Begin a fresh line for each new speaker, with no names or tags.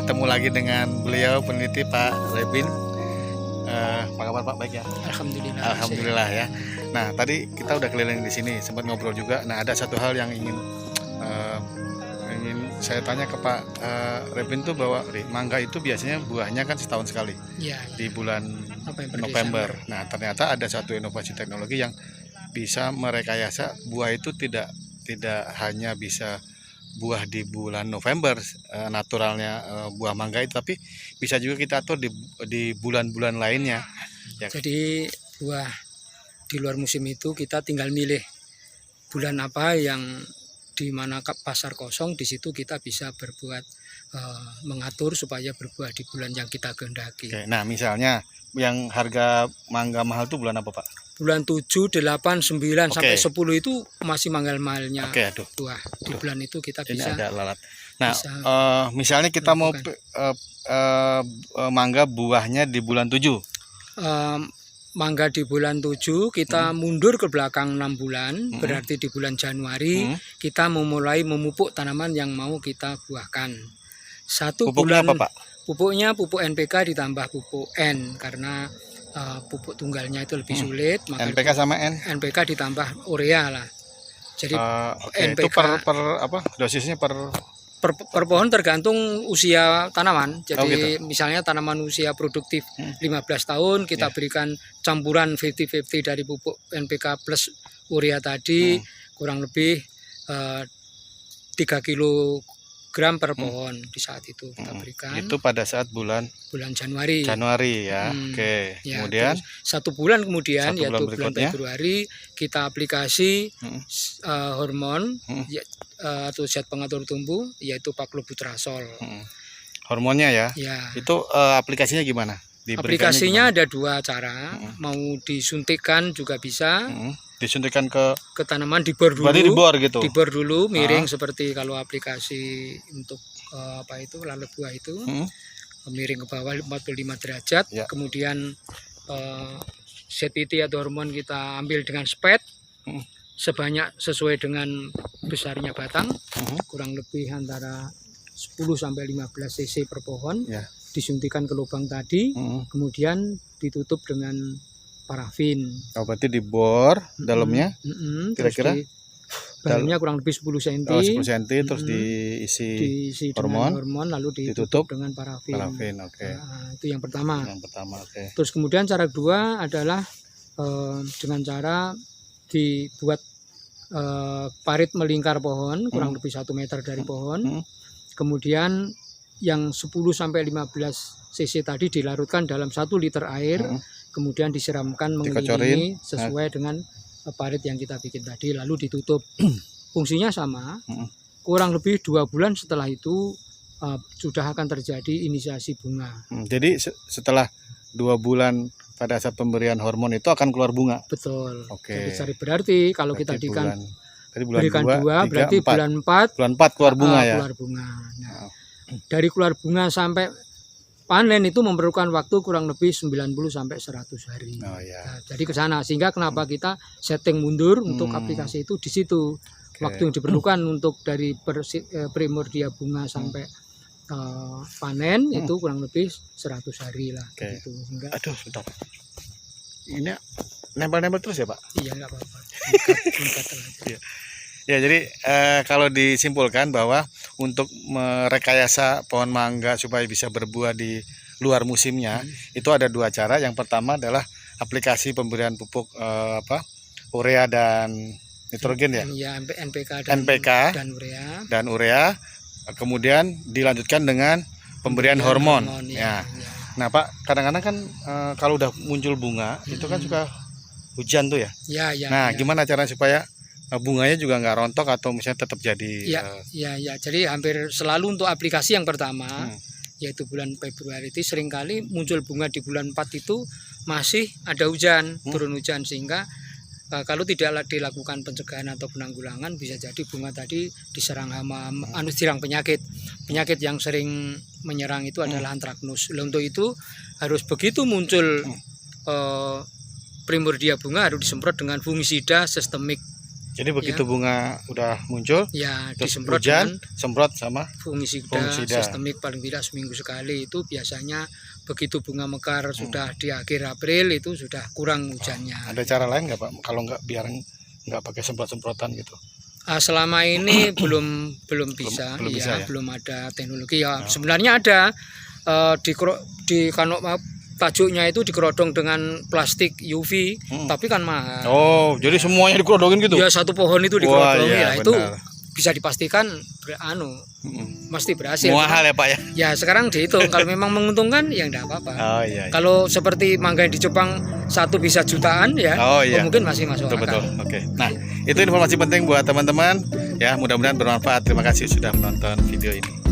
ketemu lagi dengan beliau peneliti Pak Rebin. Apa kabar Pak? Baik ya?
Alhamdulillah.
Alhamdulillah ya. Nah tadi kita udah keliling di sini, sempat ngobrol juga. Nah ada satu hal yang ingin saya tanya ke Pak Rebin tuh bahwa mangga itu biasanya buahnya kan setahun sekali
Ya,
di bulan November. Nah ternyata ada satu inovasi teknologi yang bisa merekayasa buah itu tidak hanya bisa buah di bulan November naturalnya buah mangga itu, tapi bisa juga kita atur di bulan-bulan lainnya ya.
Jadi buah di luar musim itu kita tinggal milih bulan apa yang di mana pasar kosong, di situ kita bisa berbuat mengatur supaya berbuah di bulan yang kita kehendaki.
Oke, nah misalnya yang harga mangga mahal itu bulan apa Pak?
Bulan 7, 8, 9 sampai 10 itu masih mahal-mahalnya.
Oke, aduh.
Buah di bulan itu kita
Ini
bisa.
ada lalat. Nah,
bisa
misalnya kita mau mangga buahnya di bulan 7.
Mangga di bulan 7 kita mundur ke belakang 6 bulan, berarti di bulan Januari kita memulai memupuk tanaman yang mau kita buahkan. Satu
Pupuknya
bulan
apa Pak?
Pupuknya pupuk NPK ditambah pupuk N, karena pupuk tunggalnya itu lebih sulit, maka
NPK sama N?
NPK ditambah urea lah. Jadi
NPK itu per apa? Dosisnya
per pohon tergantung usia tanaman. Jadi
gitu.
misalnya tanaman usia produktif 15 tahun kita berikan campuran 50-50 dari pupuk NPK plus urea tadi, kurang lebih 3 kilogram per pohon di saat itu kita berikan.
Itu pada saat bulan
Januari
ya. Oke.
Ya,
kemudian
1 bulan kemudian, yaitu bulan
berikutnya,
Februari, kita aplikasi hormon atau zat pengatur tumbuh, yaitu Paclobutrasol.
Hormonnya ya. Itu aplikasinya gimana?
Aplikasinya ada 2 cara. Mau disuntikkan juga bisa.
Disuntikkan ke
tanaman, dibor dulu.
Berarti dibor gitu.
Dibor dulu miring seperti kalau aplikasi untuk lalat buah itu. Miring ke bawah 45 derajat. Kemudian ZPT atau hormon kita ambil dengan spet sebanyak sesuai dengan besarnya batang, kurang lebih antara 10 sampai 15 cc per pohon. Disuntikan ke lubang tadi, kemudian ditutup dengan parafin.
Berarti dibor dalamnya kira-kira
dalamnya kurang lebih 10 cm.
10 cm terus diisi hormon,
lalu ditutup dengan parafin.
Oke.
Nah, itu yang pertama.
Oke.
Terus kemudian cara kedua adalah dengan cara dibuat parit melingkar pohon kurang lebih 1 meter dari pohon. Kemudian yang 10 sampai 15 cc tadi dilarutkan dalam 1 liter air, kemudian disiramkan mengelilingi sesuai dengan parit yang kita bikin tadi, lalu ditutup. Fungsinya sama, kurang lebih 2 bulan setelah itu sudah akan terjadi inisiasi bunga.
Jadi setelah 2 bulan pada saat pemberian hormon itu akan keluar bunga.
Betul.
Oke.
Jadi berarti kalau kita berikan
bulan 2,
berarti
3, 4.
bulan 4
keluar bunga ya.
Keluar bunga. Nah, dari keluar bunga sampai panen itu memerlukan waktu kurang lebih 90 sampai 100 hari. Nah, jadi ke sana, sehingga kenapa kita setting mundur untuk aplikasi itu di situ. Waktu yang diperlukan untuk dari primordia bunga sampai panen itu kurang lebih 100 hari lah. Gitu. Sehingga,
aduh, sebentar. Ini nempel-nempel terus ya Pak?
Iya, nggak apa-apa.
Ya, jadi kalau disimpulkan bahwa untuk merekayasa pohon mangga supaya bisa berbuah di luar musimnya, itu ada 2 cara. Yang pertama adalah aplikasi pemberian pupuk urea dan nitrogen ya.
Ya, NPK dan urea.
Kemudian dilanjutkan dengan pemberian hormon. Nah Pak, kadang-kadang kan kalau udah muncul bunga itu kan suka hujan tuh ya. Nah, gimana caranya supaya bunganya juga nggak rontok atau misalnya tetap jadi?
Jadi hampir selalu untuk aplikasi yang pertama, yaitu bulan Februari itu seringkali muncul bunga di bulan 4 itu masih ada hujan, turun hujan, sehingga kalau tidak dilakukan pencegahan atau penanggulangan bisa jadi bunga tadi diserang hama, diserang penyakit yang sering menyerang itu adalah antraknus. Untuk itu harus begitu muncul primordia bunga harus disemprot dengan fungisida sistemik
Jadi begitu bunga udah muncul,
ya
terus
disemprot
hujan,
dengan
semprot sama
fungisida
fungisida.
sistemik paling tidak seminggu sekali. Itu biasanya begitu bunga mekar sudah di akhir April itu sudah kurang hujannya.
ada cara lain nggak Pak? Kalau nggak biar nggak pakai semprot-semprotan gitu?
Selama ini belum bisa,
belum bisa ya?
belum ada teknologi ya. Sebenarnya ada di kanok tajuknya itu dikerodong dengan plastik UV, tapi kan mahal.
Oh, jadi semuanya dikerodongin gitu?
Ya satu pohon itu
Wah,
dikerodongin,
iya,
nah, itu
benar.
bisa dipastikan mesti berhasil.
Mahal ya Pak ya?
Ya sekarang dihitung kalau memang menguntungkan ya enggak apa-apa.
Oh iya.
Kalau seperti mangga yang di Jepang satu bisa jutaan ya,
Oh iya.
mungkin masih masuk
Betul
akal.
betul. Oke. Nah, itu informasi penting buat teman-teman ya. Mudah-mudahan bermanfaat. Terima kasih sudah menonton video ini.